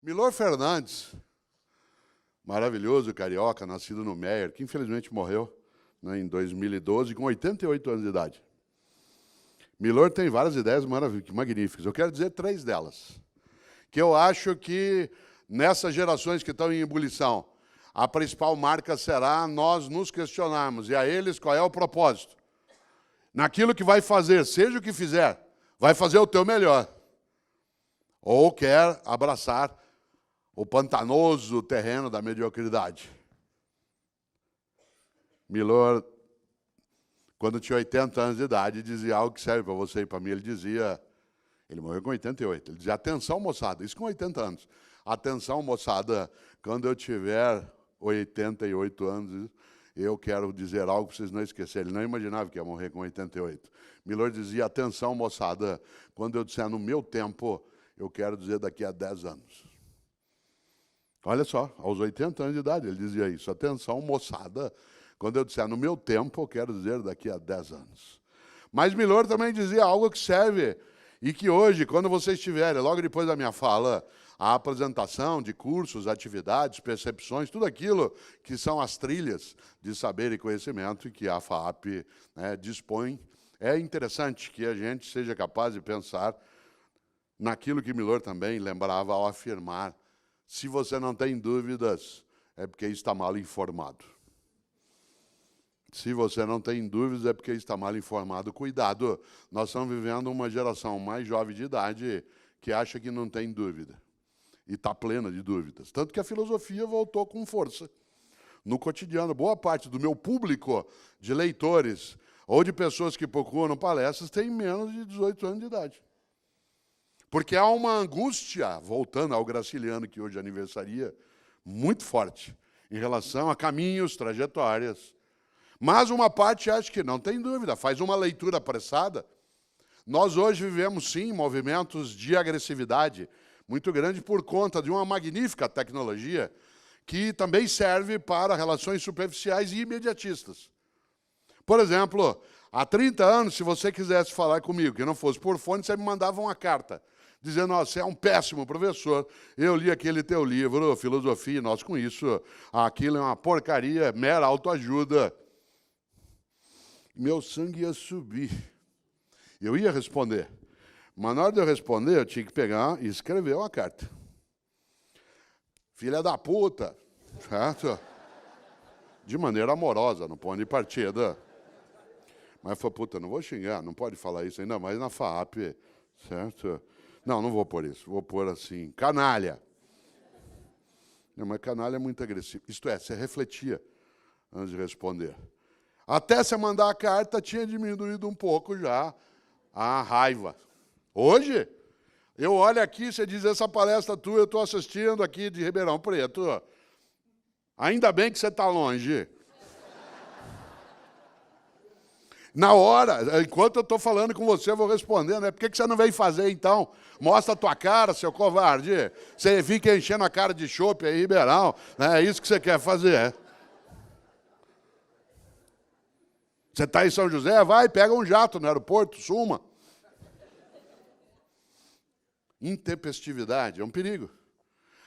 Milor Fernandes, maravilhoso carioca, nascido no Meier, que infelizmente morreu, né, em 2012, com 88 anos de idade. Milor tem várias ideias magníficas. Eu quero dizer 3 delas. Que eu acho que, nessas gerações que estão em ebulição, a principal marca será nós nos questionarmos, e a eles qual é o propósito. Naquilo que vai fazer, seja o que fizer, vai fazer o teu melhor. Ou quer abraçar o pantanoso terreno da mediocridade. Milor, quando tinha 80 anos de idade, dizia algo que serve para você e para mim. Ele dizia, ele morreu com 88, ele dizia, atenção, moçada, isso com 80 anos. Atenção, moçada, quando eu tiver 88 anos, eu quero dizer algo para vocês não esquecerem. Ele não imaginava que ia morrer com 88. Milor dizia, atenção, moçada, quando eu disser no meu tempo, eu quero dizer daqui a 10 anos. Olha só, aos 80 anos de idade ele dizia isso. Atenção, moçada, quando eu disser no meu tempo, eu quero dizer daqui a 10 anos. Mas Milor também dizia algo que serve e que hoje, quando vocês tiverem, logo depois da minha fala, a apresentação de cursos, atividades, percepções, tudo aquilo que são as trilhas de saber e conhecimento e que a FAAP, né, dispõe, é interessante que a gente seja capaz de pensar naquilo que Milor também lembrava ao afirmar: se você não tem dúvidas, é porque está mal informado. Se você não tem dúvidas, é porque está mal informado. Cuidado, nós estamos vivendo uma geração mais jovem de idade que acha que não tem dúvida. E está plena de dúvidas. Tanto que a filosofia voltou com força. No cotidiano, boa parte do meu público de leitores ou de pessoas que procuram palestras tem menos de 18 anos de idade. Porque há uma angústia, voltando ao Graciliano, que hoje aniversaria, muito forte, em relação a caminhos, trajetórias. Mas uma parte acha que não tem dúvida, faz uma leitura apressada. Nós hoje vivemos, sim, movimentos de agressividade muito grande por conta de uma magnífica tecnologia que também serve para relações superficiais e imediatistas. Por exemplo, há 30 anos, se você quisesse falar comigo, que não fosse por fone, você me mandava uma carta, dizendo, você é um péssimo professor, eu li aquele teu livro, Filosofia, e nós com isso, aquilo é uma porcaria, mera autoajuda. Meu sangue ia subir. Eu ia responder. Mas na hora de eu responder, eu tinha que pegar e escrever uma carta. Filha da puta, certo? De maneira amorosa, no ponto de partida. Mas foi, puta, não vou xingar, não pode falar isso ainda mais na FAAP, certo? Não vou pôr isso, vou pôr assim, canalha. Não, mas canalha é muito agressivo. Isto é, você refletia antes de responder. Até você mandar a carta, tinha diminuído um pouco já a raiva. Hoje, eu olho aqui, você diz, essa palestra tua, eu estou assistindo aqui de Ribeirão Preto. Ainda bem que você está longe. Na hora, enquanto eu estou falando com você, eu vou respondendo. Por que você não veio fazer, então? Mostra a tua cara, seu covarde. Você fica enchendo a cara de chope aí, Ribeirão. É isso que você quer fazer. Você está em São José? Vai, pega um jato no aeroporto, suma. Intempestividade é um perigo.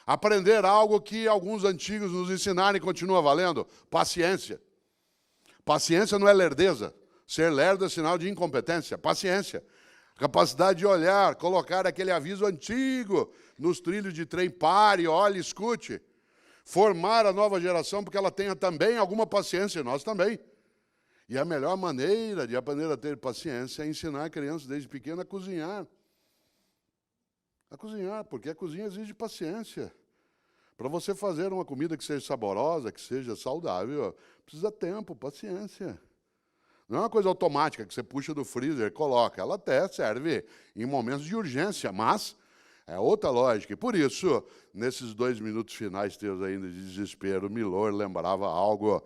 Aprender algo que alguns antigos nos ensinaram e continua valendo. Paciência. Paciência não é lerdeza. Ser lerdo é sinal de incompetência. Paciência. Capacidade de olhar, colocar aquele aviso antigo nos trilhos de trem, pare, olhe, escute. Formar a nova geração porque ela tenha também alguma paciência, nós também. E a melhor maneira de aprender a ter paciência é ensinar a criança desde pequena a cozinhar. A cozinhar, porque a cozinha exige paciência. Para você fazer uma comida que seja saborosa, que seja saudável, precisa tempo, paciência. Não é uma coisa automática que você puxa do freezer e coloca. Ela até serve em momentos de urgência, mas é outra lógica. E por isso, nesses 2 minutos finais teus ainda de desespero, Milor lembrava algo.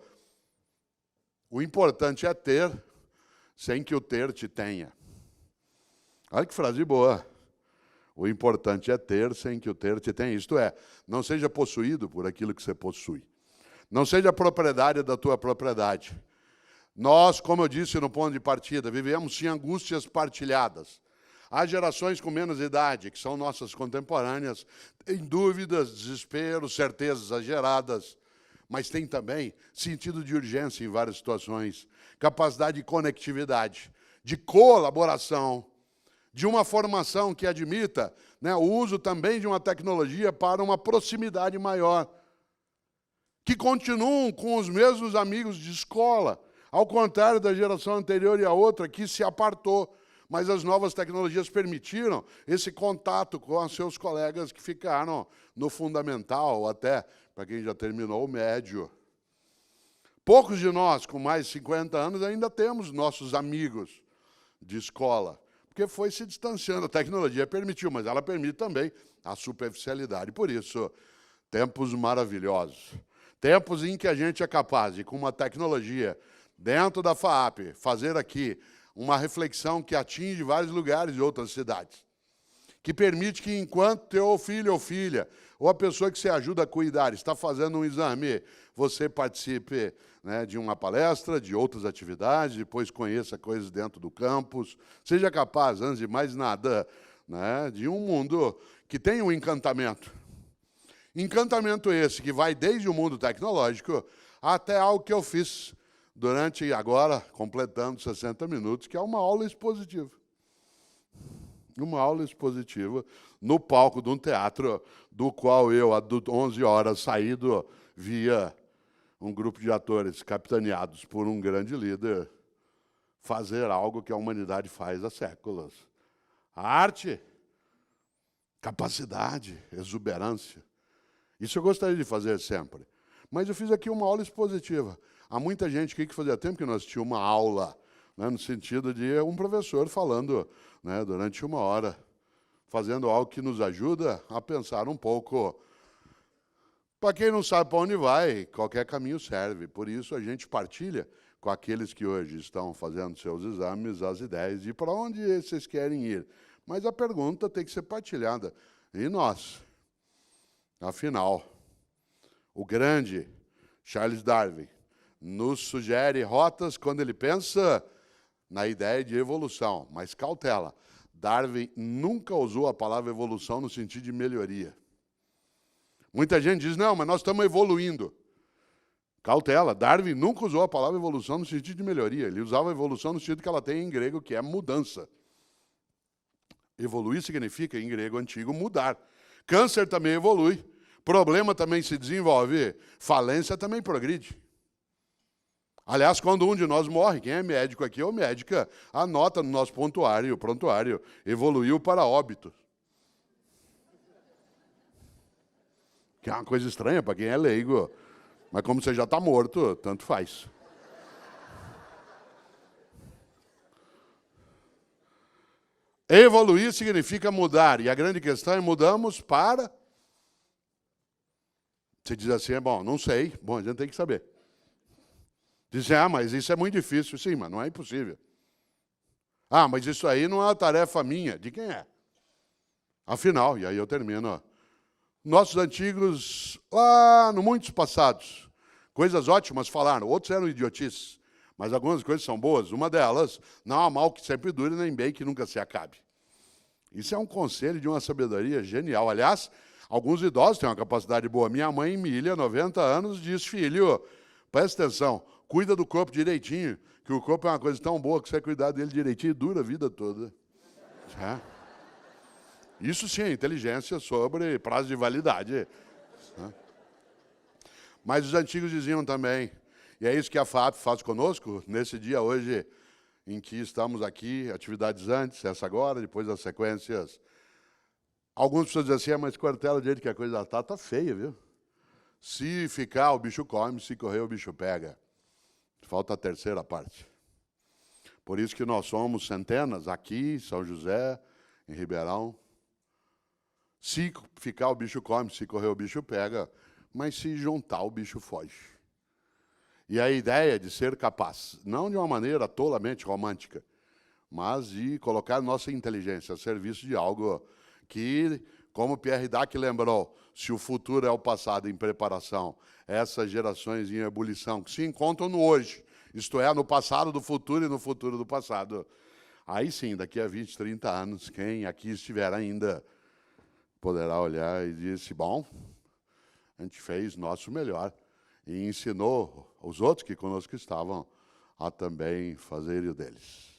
O importante é ter, sem que o ter te tenha. Olha que frase boa. O importante é ter, sem que o ter te tenha. Isto é, não seja possuído por aquilo que você possui. Não seja propriedade da tua propriedade. Nós, como eu disse no ponto de partida, vivemos sim angústias partilhadas. As gerações com menos idade, que são nossas contemporâneas, têm dúvidas, desesperos, certezas exageradas, mas tem também sentido de urgência em várias situações, capacidade de conectividade, de colaboração, de uma formação que admita, né, o uso também de uma tecnologia para uma proximidade maior, que continuam com os mesmos amigos de escola, ao contrário da geração anterior e a outra, que se apartou. Mas as novas tecnologias permitiram esse contato com os seus colegas que ficaram no fundamental, ou até para quem já terminou o médio. Poucos de nós, com mais de 50 anos, ainda temos nossos amigos de escola, porque foi se distanciando. A tecnologia permitiu, mas ela permite também a superficialidade. Por isso, tempos maravilhosos. Tempos em que a gente é capaz de, com uma tecnologia dentro da FAAP, fazer aqui uma reflexão que atinge vários lugares de outras cidades, que permite que, enquanto teu filho ou filha, ou a pessoa que você ajuda a cuidar, está fazendo um exame, você participe, né, de uma palestra, de outras atividades, depois conheça coisas dentro do campus, seja capaz, antes de mais nada, né, de um mundo que tem um encantamento. Encantamento esse que vai desde o mundo tecnológico até algo que eu fiz durante, agora, completando 60 minutos, que é uma aula expositiva. Uma aula expositiva no palco de um teatro, do qual eu, às 11 horas, saído via um grupo de atores capitaneados por um grande líder, fazer algo que a humanidade faz há séculos. A arte, capacidade, exuberância. Isso eu gostaria de fazer sempre. Mas eu fiz aqui uma aula expositiva. Há muita gente aqui que fazia tempo que não assistia uma aula, né, no sentido de um professor falando, né, durante uma hora, fazendo algo que nos ajuda a pensar um pouco. Para quem não sabe para onde vai, qualquer caminho serve. Por isso, a gente partilha com aqueles que hoje estão fazendo seus exames as ideias de para onde vocês querem ir. Mas a pergunta tem que ser partilhada. E nós? Afinal, o grande Charles Darwin nos sugere rotas quando ele pensa na ideia de evolução. Mas cautela, Darwin nunca usou a palavra evolução no sentido de melhoria. Muita gente diz, não, mas nós estamos evoluindo. Cautela, Darwin nunca usou a palavra evolução no sentido de melhoria. Ele usava a evolução no sentido que ela tem em grego, que é mudança. Evoluir significa, em grego antigo, mudar. Câncer também evolui. Problema também se desenvolve. Falência também progride. Aliás, quando um de nós morre, quem é médico aqui ou médica, anota no nosso prontuário, evoluiu para óbito. Que é uma coisa estranha para quem é leigo. Mas como você já está morto, tanto faz. Evoluir significa mudar. E a grande questão é, mudamos para... Você diz assim, bom, não sei. Bom, a gente tem que saber. Dizem, mas isso é muito difícil. Sim, mas não é impossível. Mas isso aí não é uma tarefa minha. De quem é? Afinal, e aí eu termino. Nossos antigos, lá no muitos passados, coisas ótimas falaram, outros eram idiotices, mas algumas coisas são boas. Uma delas, não há mal que sempre dure, nem bem que nunca se acabe. Isso é um conselho de uma sabedoria genial. Aliás, alguns idosos têm uma capacidade boa. Minha mãe, Emília, 90 anos, diz, filho, presta atenção, cuida do corpo direitinho, que o corpo é uma coisa tão boa que você cuidar dele direitinho e dura a vida toda. É. Isso sim é inteligência sobre prazo de validade. Mas os antigos diziam também, e é isso que a FAAP faz conosco, nesse dia hoje em que estamos aqui, atividades antes, essa agora, depois as sequências. Algumas pessoas dizem assim, mas Cortella, do jeito que a coisa está feia, viu? Se ficar, o bicho come, se correr, o bicho pega. Falta a terceira parte. Por isso que nós somos centenas aqui, em São José, em Ribeirão. Se ficar, o bicho come, se correr, o bicho pega, mas se juntar, o bicho foge. E a ideia de ser capaz, não de uma maneira tolamente romântica, mas de colocar nossa inteligência a serviço de algo que, como Pierre Dac lembrou, se o futuro é o passado em preparação, essas gerações em ebulição que se encontram no hoje, isto é, no passado do futuro e no futuro do passado, Aí sim, daqui a 20, 30 anos, quem aqui estiver ainda poderá olhar e dizer, bom, a gente fez nosso melhor e ensinou os outros que conosco estavam a também fazer o deles.